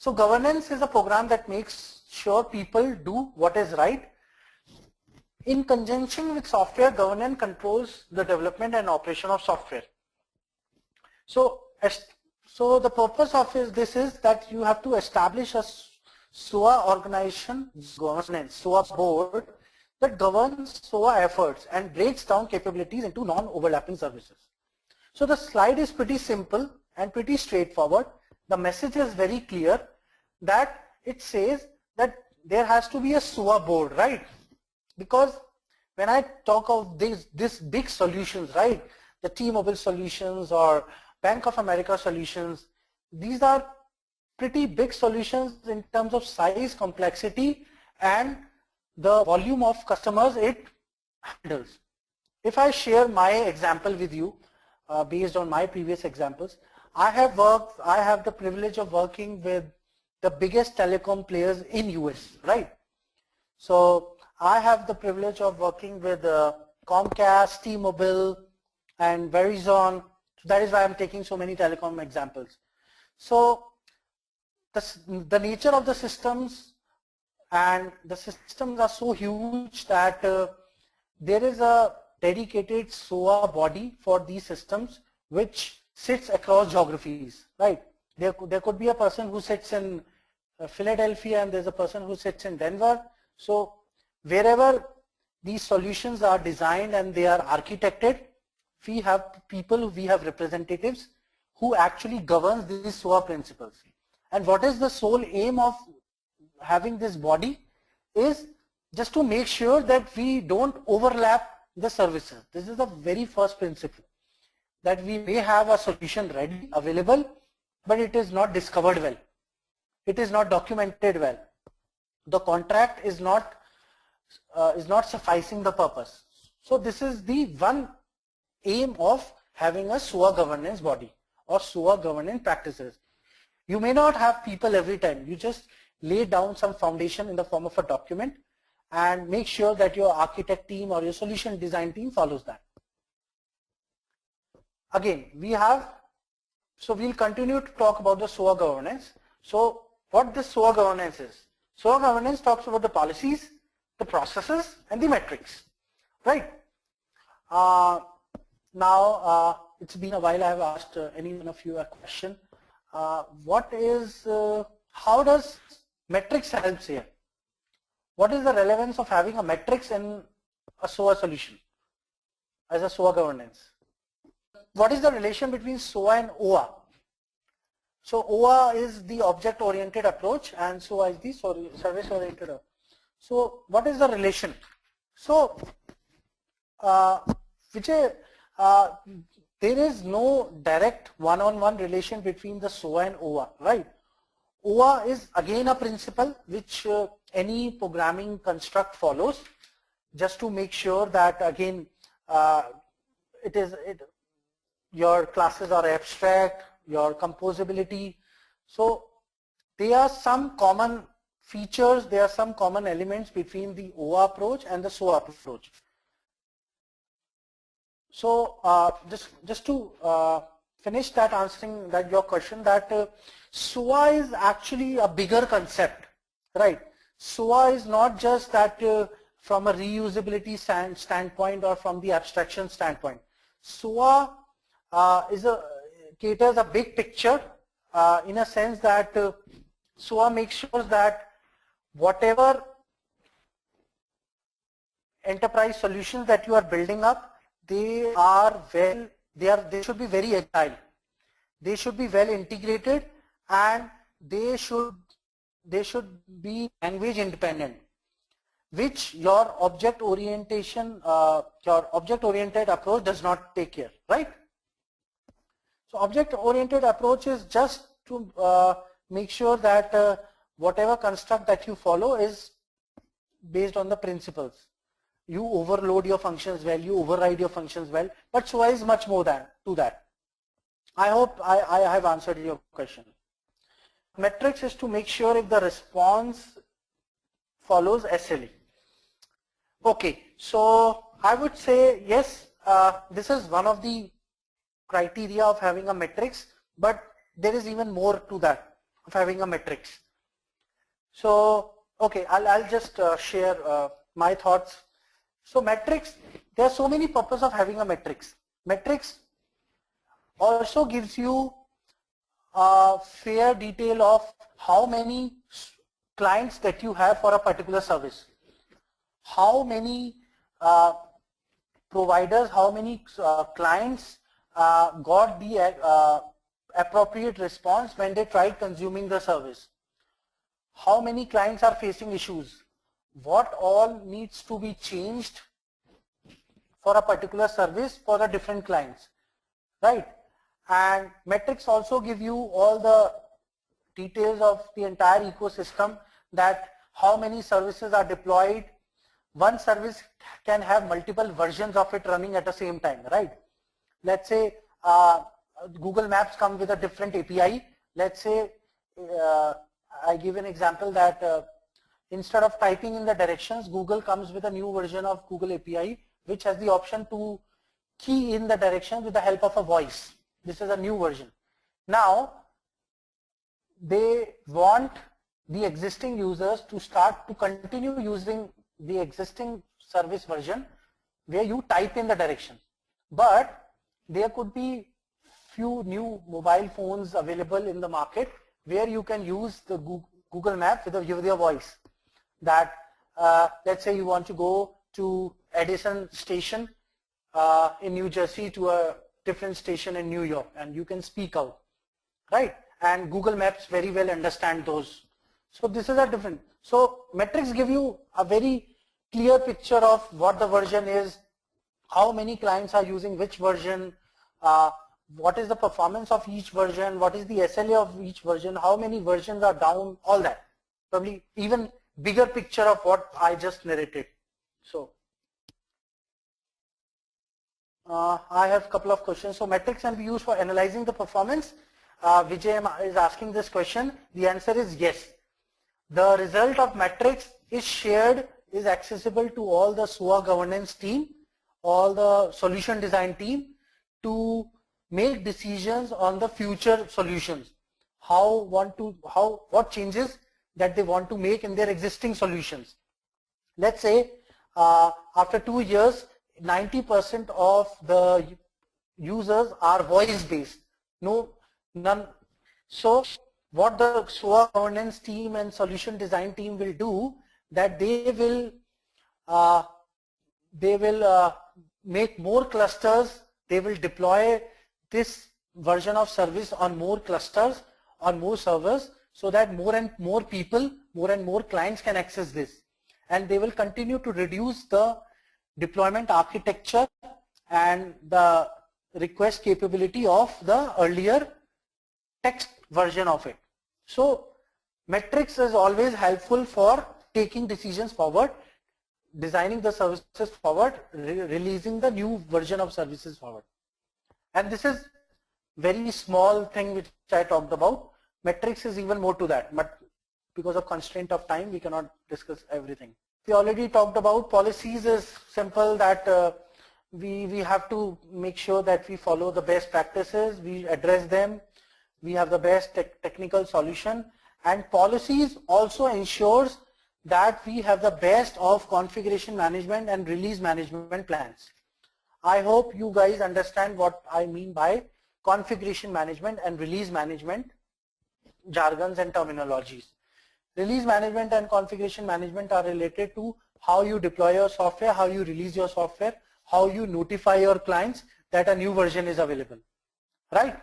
So governance is a program that makes sure people do what is right. In conjunction with software, governance controls the development and operation of software. So the purpose of this is that you have to establish a SOA organization governance, SOA board that governs SOA efforts and breaks down capabilities into non-overlapping services. So the slide is pretty simple and pretty straightforward. The message is very clear that it says that there has to be a SOA board, right? Because when I talk of these big solutions, right, the T-Mobile solutions or Bank of America solutions, these are pretty big solutions in terms of size, complexity, and the volume of customers it handles. If I share my example with you, based on my previous examples, I have the privilege of working with the biggest telecom players in US, right? So I have the privilege of working with Comcast, T-Mobile, and Verizon. So that is why I'm taking so many telecom examples. So the nature of the systems and the systems are so huge that there is a dedicated SOA body for these systems which sits across geographies, right? There could be a person who sits in Philadelphia and there's a person who sits in Denver. So wherever these solutions are designed and they are architected, we have people, we have representatives who actually govern these SOA principles. And what is the sole aim of having this body is just to make sure that we don't overlap the services. This is the very first principle, that we may have a solution ready, available, but it is not discovered well. It is not documented well. The contract is not sufficing the purpose. So this is the one aim of having a SOA governance body or SOA governance practices. You may not have people every time. You just lay down some foundation in the form of a document and make sure that your architect team or your solution design team follows that. Again, we'll continue to talk about the SOA governance. So what this SOA governance is? SOA governance talks about the policies, the processes, and the metrics, right? Now, it's been a while I have asked any one of you a question. How does metrics help here? What is the relevance of having a metrics in a SOA solution as a SOA governance? What is the relation between SOA and OA? So OA is the object-oriented approach and SOA is the service-oriented approach. So what is the relation? So Vijay, there is no direct one-on-one relation between the SOA and OA, right? OA is again a principle which any programming construct follows, just to make sure that again your classes are abstract, your composability. So there are some common features, there are some common elements between the OA approach and the SOA approach. So just to finish that answering your question, that SOA is actually a bigger concept, right? SOA is not just that from a reusability standpoint or from the abstraction standpoint. SOA caters a big picture in a sense that SOA makes sure that whatever enterprise solutions that you are building up, they should be very agile. They should be well integrated, and they should be language independent, which your object-oriented approach does not take care, right? So object-oriented approach is just to make sure that whatever construct that you follow is based on the principles. You overload your functions well, you override your functions well, but SOA is much more to that. I hope I have answered your question. Metrics is to make sure if the response follows SLA. Okay, so I would say yes, this is one of the criteria of having a metrics, but there is even more to that. of having a matrix. So, okay, I'll just share my thoughts. So matrix, there are so many purposes of having a matrix. Matrix also gives you a fair detail of how many clients that you have for a particular service, how many providers, how many clients got the appropriate response when they tried consuming the service, how many clients are facing issues, what all needs to be changed for a particular service for the different clients, right? And metrics also give you all the details of the entire ecosystem, that how many services are deployed. One service can have multiple versions of it running at the same time, right? Let's say Google Maps comes with a different API. Let's say I give an example that instead of typing in the directions, Google comes with a new version of Google API which has the option to key in the directions with the help of a voice. This is a new version. Now they want the existing users to start to continue using the existing service version where you type in the directions, but there could be few new mobile phones available in the market where you can use the Google Map with your voice. That let's say you want to go to Edison station in New Jersey to a different station in New York, and you can speak out, right? And Google Maps very well understand those. So this is a different. So metrics give you a very clear picture of what the version is, how many clients are using which version, what is the performance of each version, what is the SLA of each version, how many versions are down, all that. Probably even bigger picture of what I just narrated. So I have a couple of questions. So metrics can be used for analyzing the performance. Vijay is asking this question. The answer is yes. The result of metrics is shared, is accessible to all the SOA governance team, all the solution design team, to make decisions on the future solutions. What changes that they want to make in their existing solutions. Let's say after 2 years, 90% of the users are voice based. None. So what the SOA governance team and solution design team will do, that they will make more clusters, they will deploy this version of service on more clusters, on more servers, so that more and more people, more and more clients can access this. And they will continue to reduce the deployment architecture and the request capability of the earlier text version of it. So metrics is always helpful for taking decisions forward, designing the services forward, releasing the new version of services forward. And this is very small thing which I talked about. Metrics is even more to that, but because of constraint of time, we cannot discuss everything. We already talked about policies. Is simple, that we have to make sure that we follow the best practices, we address them, we have the best technical solution, and policies also ensures that we have the best of configuration management and release management plans. I hope you guys understand what I mean by configuration management and release management jargons and terminologies. Release management and configuration management are related to how you deploy your software, how you release your software, how you notify your clients that a new version is available, right?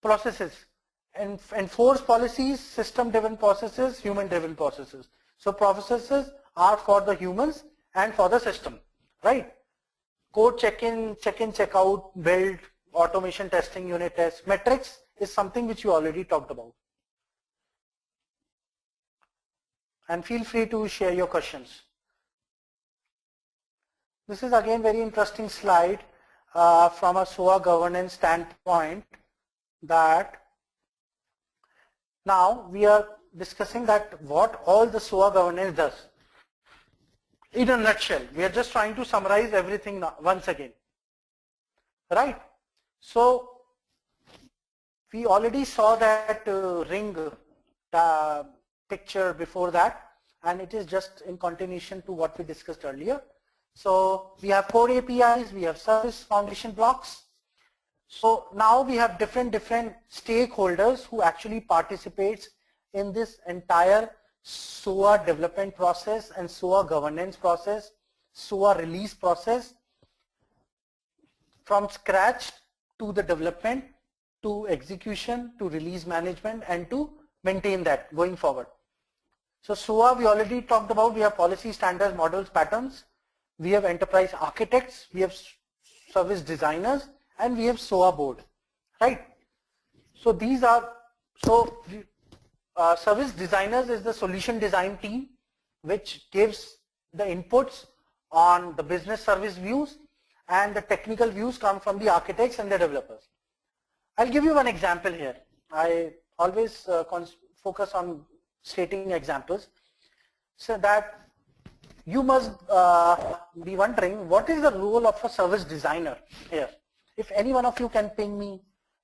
Processes. Enforce policies, system-driven processes, human-driven processes. So processes are for the humans and for the system, right? Code check-in, check-out, build, automation testing, unit tests. Metrics is something which you already talked about. And feel free to share your questions. This is again very interesting slide from a SOA governance standpoint, that now we are discussing that what all the SOA governance does. In a nutshell, we are just trying to summarize everything now, once again, right? So We already saw that ring picture before that, and it is just in continuation to what we discussed earlier. So we have core APIs, we have service foundation blocks. So now we have different stakeholders who actually participates in this entire SOA development process and SOA governance process, SOA release process, from scratch to the development, to execution, to release management, and to maintain that going forward. So SOA we already talked about. We have policy, standards, models, patterns. We have enterprise architects, we have service designers, and we have SOA board, right? So these are, service designers is the solution design team which gives the inputs on the business service views, and the technical views come from the architects and the developers. I'll give you one example here. I always focus on stating examples, so that you must be wondering what is the role of a service designer here. If any one of you can ping me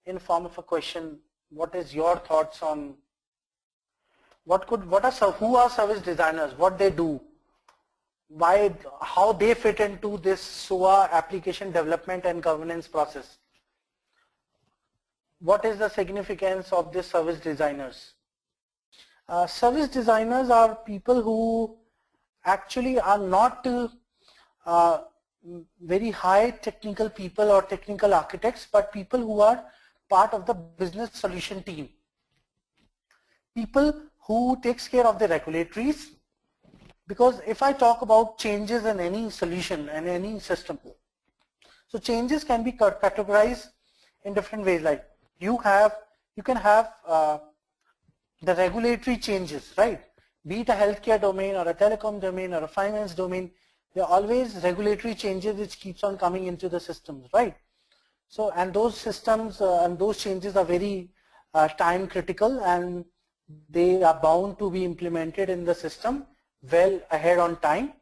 in form of a question, what is your thoughts on who are service designers, what they do, why, how they fit into this SOA application development and governance process? What is the significance of these service designers? Service designers are people who actually are not very high technical people or technical architects, but people who are part of the business solution team. People who takes care of the regulatories, because if I talk about changes in any solution and any system, so changes can be categorized in different ways. Like you can have the regulatory changes, right? Be it a healthcare domain or a telecom domain or a finance domain, there are always regulatory changes which keeps on coming into the systems, right? So, and those systems and those changes are very time critical, and they are bound to be implemented in the system well ahead on time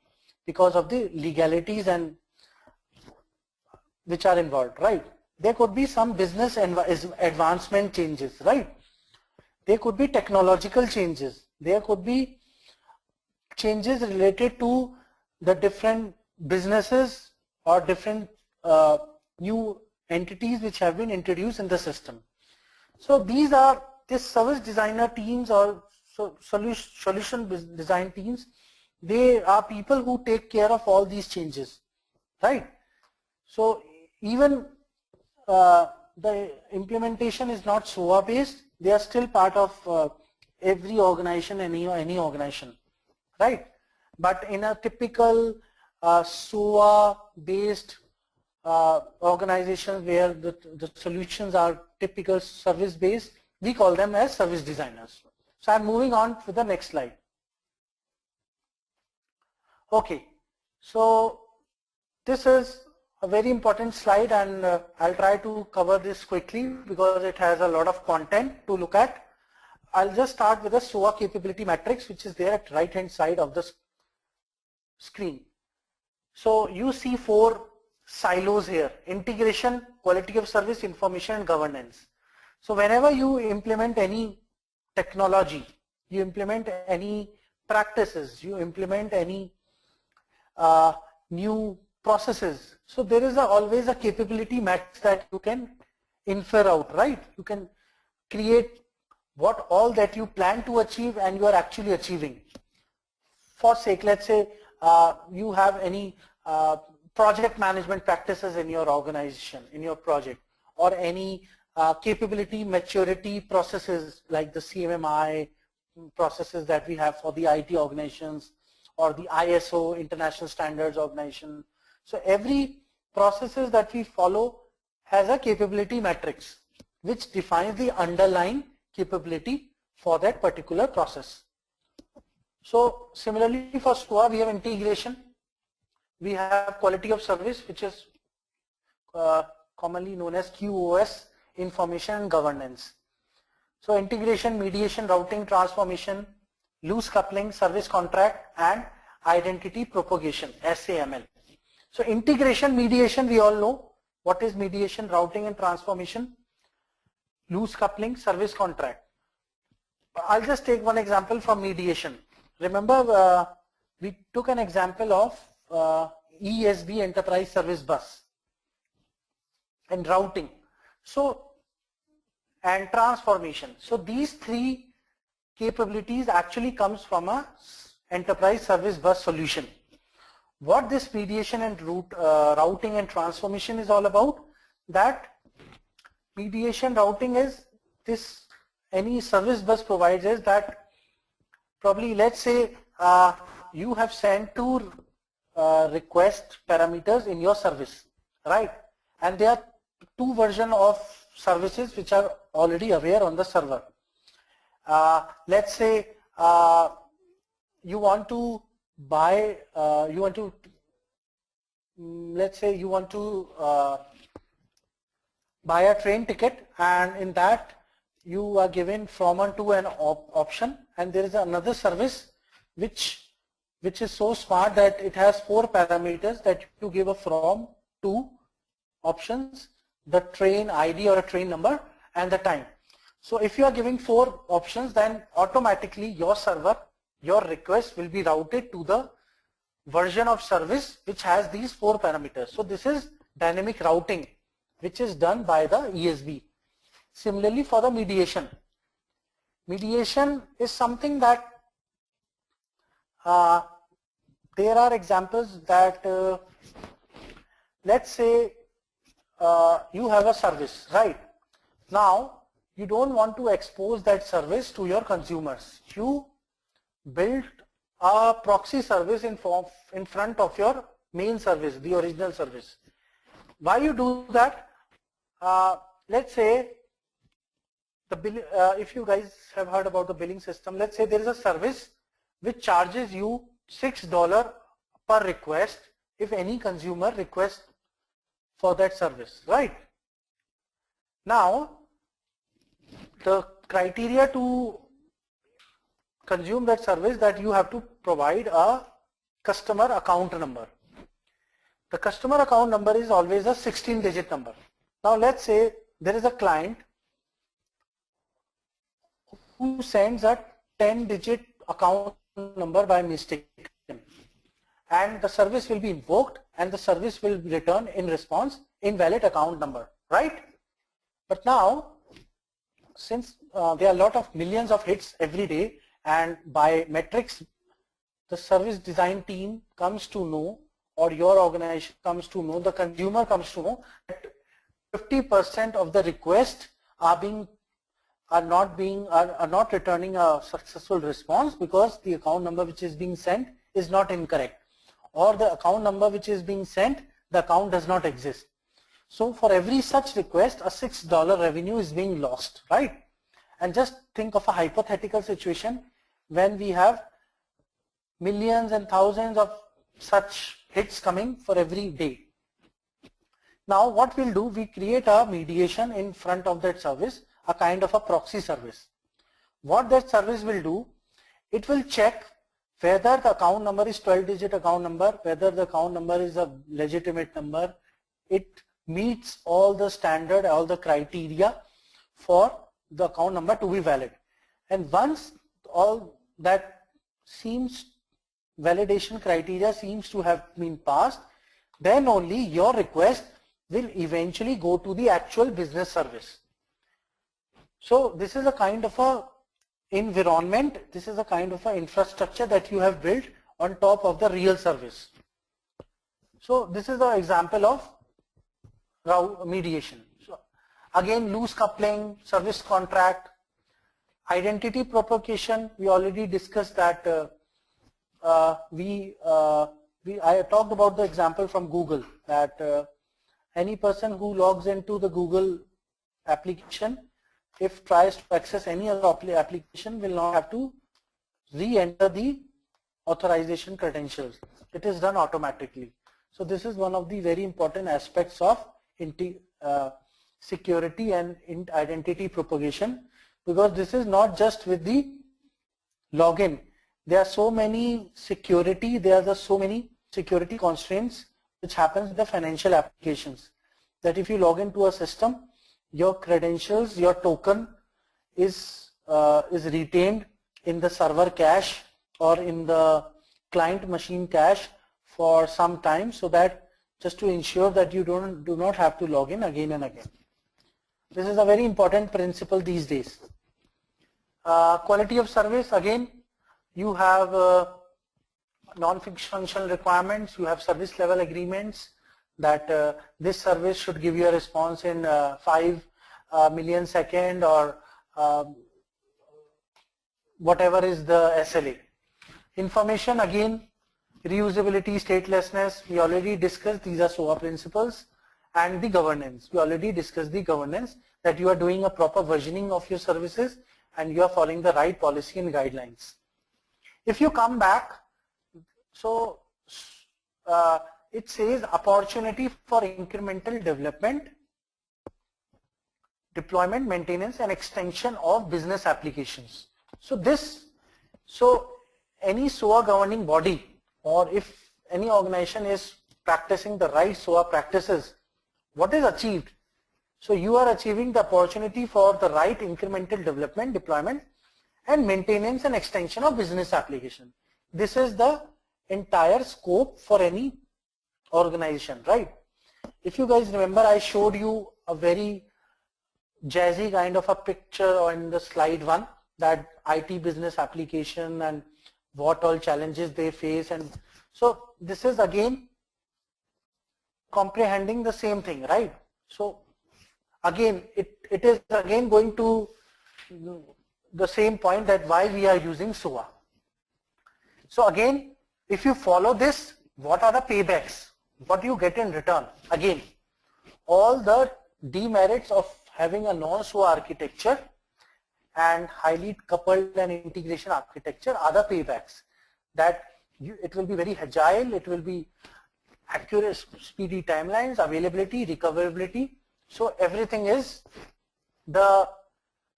because of the legalities and which are involved, right? There could be some business advancement changes, right? There could be technological changes. There could be changes related to the different businesses or different new entities which have been introduced in the system. So these service designer teams or solution design teams, they are people who take care of all these changes, right? So even the implementation is not SOA based, they are still part of every organization, any organization, right? But in a typical SOA based organizations where the solutions are typical service based, we call them as service designers. So I'm moving on to the next slide. Okay, so this is a very important slide, and I'll try to cover this quickly because it has a lot of content to look at. I'll just start with the SOA capability matrix, which is there at right hand side of the screen. So you see 4 silos here: integration, quality of service, information, and governance. So whenever you implement any technology, you implement any practices, you implement any new processes, so there is always a capability matrix that you can infer out, right? You can create what all that you plan to achieve and you are actually achieving. For sake, let's say you have any project management practices in your organization, in your project, or any capability maturity processes like the CMMI processes that we have for the IT organizations or the ISO International Standards Organization. So every processes that we follow has a capability matrix which defines the underlying capability for that particular process. So similarly for SOA, we have integration, we have quality of service, which is commonly known as QoS, information and governance. So integration, mediation, routing, transformation, loose coupling, service contract, and identity propagation, SAML. So integration, mediation, we all know what is mediation, routing, and transformation. loose coupling, service contract. I'll just take one example from mediation. Remember, we took an example of ESB, Enterprise Service Bus, and routing. So, and transformation. So these three capabilities actually comes from a enterprise service bus solution. What this mediation and routing and transformation is all about, that mediation routing is this, any service bus provides is that probably, let's say you have sent two request parameters in your service, right? And there are two versions of services which are already aware on the server. Let's say you want to buy, let's say you want to buy a train ticket, and in that you are given from and to an option, and there is another service which is so smart that it has 4 parameters that you give a from, to options, the train ID or a train number, and the time. So if you are giving 4 options, then automatically your server, your request will be routed to the version of service which has these 4 parameters. So this is dynamic routing, which is done by the ESB. Similarly for the mediation. Mediation is something that there are examples that let's say you have a service, right? Now you don't want to expose that service to your consumers. You built a proxy service in front of your main service, the original service. Why you do that? Let's say the bill, if you guys have heard about the billing system, let's say there is a service which charges you $6 per request if any consumer requests for that service, right? Now the criteria to consume that service, that you have to provide a customer account number. The customer account number is always a 16-digit number. Now let's say there is a client who sends a 10-digit account number by mistake, and the service will be invoked and the service will return in response invalid account number, right? But now, since there are a lot of millions of hits every day, and by metrics the service design team comes to know, or your organization comes to know, the consumer comes to know that 50% of the requests are not returning a successful response because the account number which is being sent is not incorrect, or the account number which is being sent, the account does not exist. So for every such request, a $6 revenue is being lost, right? And just think of a hypothetical situation when we have millions and thousands of such hits coming for every day. Now what we'll do, we create a mediation in front of that service, a kind of a proxy service. What that service will do, it will check whether the account number is 12-digit account number, whether the account number is a legitimate number, it meets all the standard, all the criteria for the account number to be valid. And once all that validation criteria seems to have been passed, then only your request will eventually go to the actual business service. So this is a kind of a environment, this is a kind of a infrastructure that you have built on top of the real service. So this is the example of mediation. So again, loose coupling, service contract, identity propagation. We already discussed that. I talked about the example from Google, that any person who logs into the Google application, if tries to access any other application, will not have to re-enter the authorization credentials. It is done automatically. So this is one of the very important aspects of security and identity propagation, because this is not just with the login. There are so many security constraints which happens with the financial applications, that if you log into a system, your credentials, your token is retained in the server cache or in the client machine cache for some time, so that just to ensure that you do not have to log in again and again. This is a very important principle these days. Quality of service, again, you have non-functional requirements, you have service level agreements that this service should give you a response in 5 millisecond or whatever is the SLA. Information, again, reusability, statelessness, we already discussed, these are SOA principles. And the governance, we already discussed the governance, that you are doing a proper versioning of your services and you are following the right policy and guidelines. If you come back, so it says opportunity for incremental development, deployment, maintenance and extension of business applications. So any SOA governing body, or if any organization is practicing the right SOA practices, what is achieved? So you are achieving the opportunity for the right incremental development, deployment and maintenance and extension of business application. This is the entire scope for any organization, right? If you guys remember, I showed you a very jazzy kind of a picture on the slide 1, that IT business application and what all challenges they face, and so this is again comprehending the same thing, right? So again, it is again going to the same point, that why we are using SOA. So again, if you follow this, what are the paybacks? What you get in return? Again, all the demerits of having a non-SOA architecture and highly coupled and integration architecture are the paybacks. That it will be very agile, it will be accurate, speedy timelines, availability, recoverability. So everything is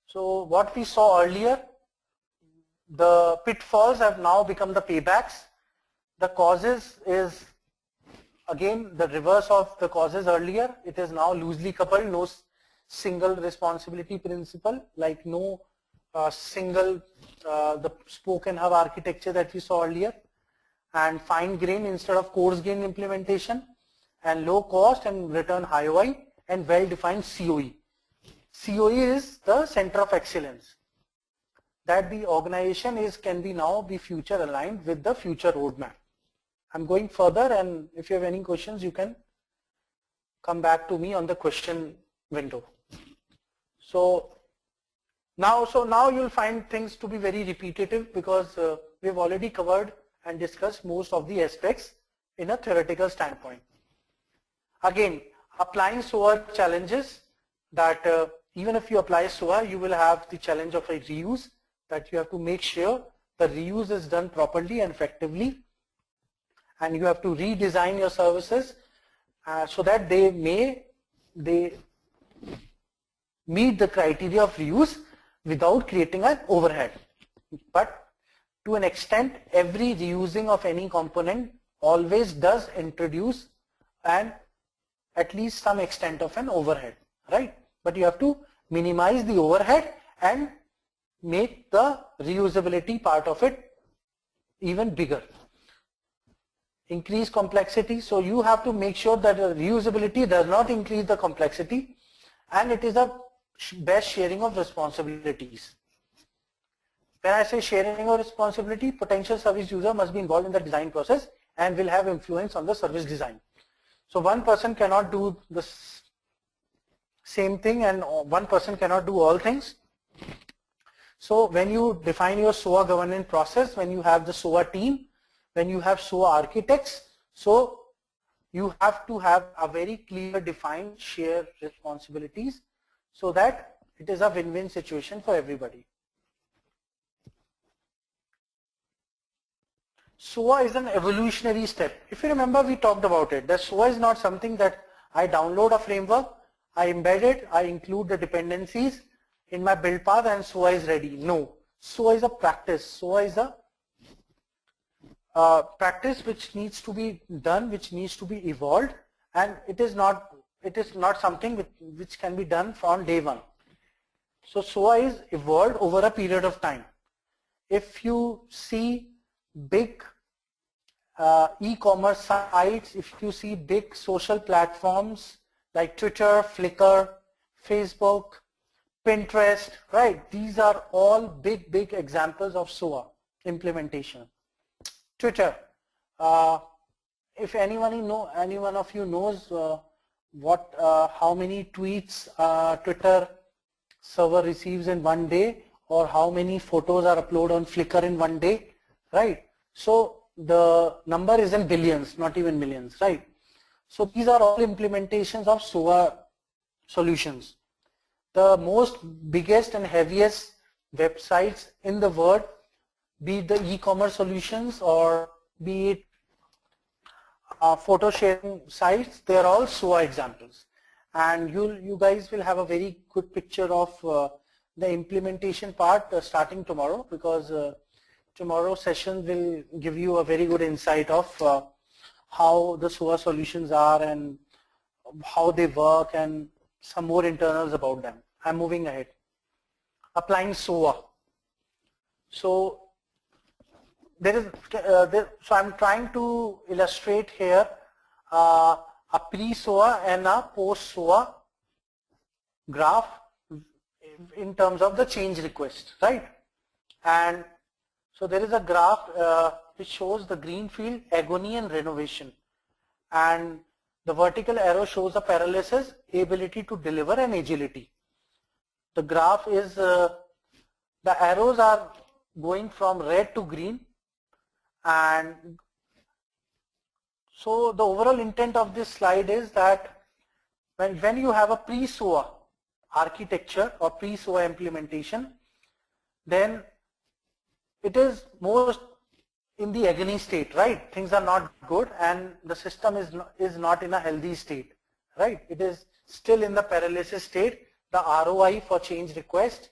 so what we saw earlier, the pitfalls have now become the paybacks. The causes is again the reverse of the causes earlier. It is now loosely coupled, no single responsibility principle, like no single the spoke and hub architecture that we saw earlier, and fine grain instead of coarse grain implementation, and low cost and return high ROI, and well defined COE. COE is the center of excellence, that the organization can now be future aligned with the future roadmap. I'm going further, and if you have any questions, you can come back to me on the question window. So now you'll find things to be very repetitive, because we've already covered and discussed most of the aspects in a theoretical standpoint. Again, applying SOA challenges, that even if you apply SOA, you will have the challenge of a reuse, that you have to make sure the reuse is done properly and effectively, and you have to redesign your services so that they meet the criteria of reuse without creating an overhead. But to an extent, every reusing of any component always does introduce at least some extent of an overhead, right? But you have to minimize the overhead and make the reusability part of it even bigger. Increase complexity, so you have to make sure that the reusability does not increase the complexity, and it is a best sharing of responsibilities. When I say sharing of responsibility, potential service user must be involved in the design process and will have influence on the service design. So one person cannot do the same thing, and one person cannot do all things. So when you define your SOA governance process, when you have the SOA team, when you have SOA architects, so you have to have a very clear defined shared responsibilities, so that it is a win-win situation for everybody. SOA is an evolutionary step. If you remember, we talked about it. That SOA is not something that I download a framework, I embed it, I include the dependencies in my build path, and SOA is ready. No, SOA is a practice. SOA is a practice which needs to be done, which needs to be evolved, and it is not it is not something which can be done from day one. So SOA is evolved over a period of time. If you see big e-commerce sites, if you see big social platforms like Twitter, Flickr, Facebook, Pinterest, right? These are all big examples of SOA implementation. Twitter, if any one of you knows how many tweets Twitter server receives in one day, or how many photos are uploaded on Flickr in one day, right? So the number is in billions, not even millions, right? So these are all implementations of SOA solutions. The most biggest and heaviest websites in the world, be it the e-commerce solutions or be it photo sharing sites, they are all SOA examples. And you guys will have a very good picture of the implementation part starting tomorrow, because tomorrow's session will give you a very good insight of how the SOA solutions are and how they work and some more internals about them. I'm moving ahead. Applying SOA. So so I'm trying to illustrate here a pre-SOA and a post-SOA graph in terms of the change request, right? And so there is a graph which shows the greenfield, agony and renovation, and the vertical arrow shows the paralysis, ability to deliver and agility. The graph is, the arrows are going from red to green, and so the overall intent of this slide is that when you have a pre-SOA architecture or pre-SOA implementation, then it is most in the agony state, right? Things are not good and the system is not in a healthy state, right? It is still in the paralysis state. The ROI for change request,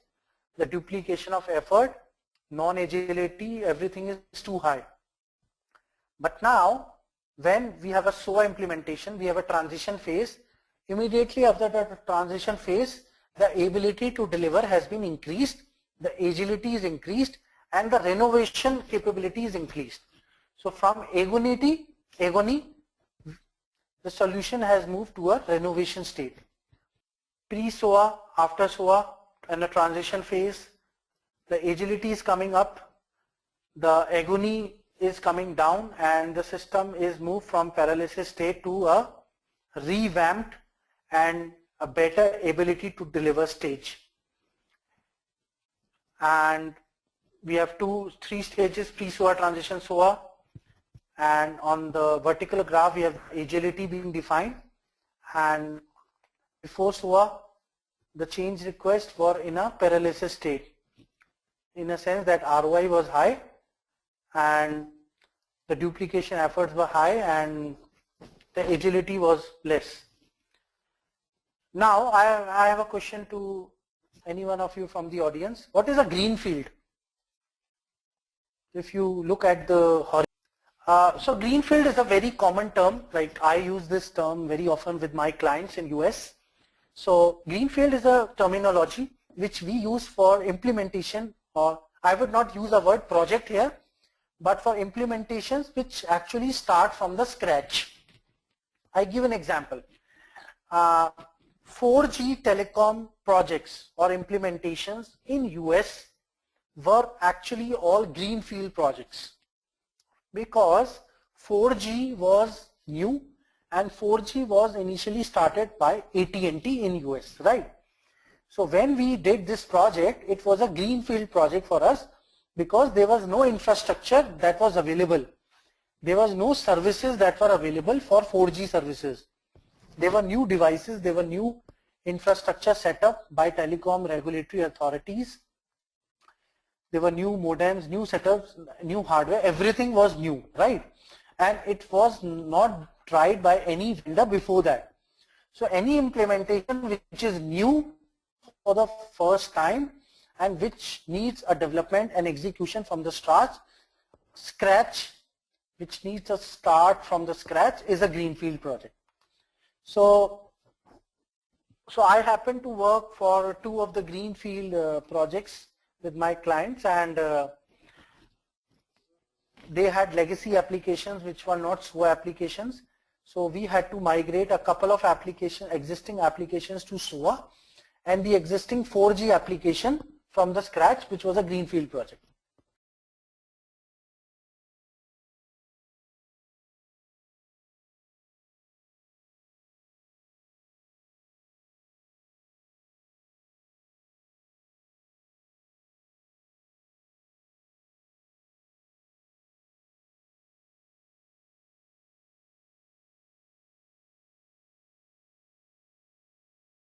the duplication of effort, non-agility, everything is too high. But now when we have a SOA implementation, we have a transition phase. Immediately after the transition phase, the ability to deliver has been increased, the agility is increased, and the renovation capability is increased. So from agony, the solution has moved to a renovation state. Pre-SOA, after SOA, and the transition phase, the agility is coming up, the agony is coming down, and the system is moved from paralysis state to a revamped and a better ability to deliver stage. And we have three stages: pre-SOA, transition SOA, and on the vertical graph we have agility being defined, and before SOA the change requests were in a paralysis state, in a sense that ROI was high and the duplication efforts were high and the agility was less. Now I have a question to any one of you from the audience. What is a greenfield? If you look at the horizon. So greenfield is a very common term. Like I use this term very often with my clients in US. So greenfield is a terminology which we use for implementation, or I would not use the word project here, but for implementations which actually start from the scratch. I give an example. 4G telecom projects or implementations in US were actually all greenfield projects, because 4G was new and 4G was initially started by AT&T in US, right? So when we did this project, it was a greenfield project for us because there was no infrastructure that was available. There was no services that were available for 4G services. There were new devices, there were new infrastructure set up by telecom regulatory authorities. There were new modems, new setups, new hardware, everything was new, right? And it was not tried by any vendor before that. So any implementation which is new for the first time and which needs a development and execution from the scratch, which needs a start from the scratch, is a greenfield project. So So I happen to work for two of the greenfield projects with my clients, and they had legacy applications which were not SOA applications. So we had to migrate a couple of existing applications to SOA, and the existing 4G application from the scratch, which was a greenfield project.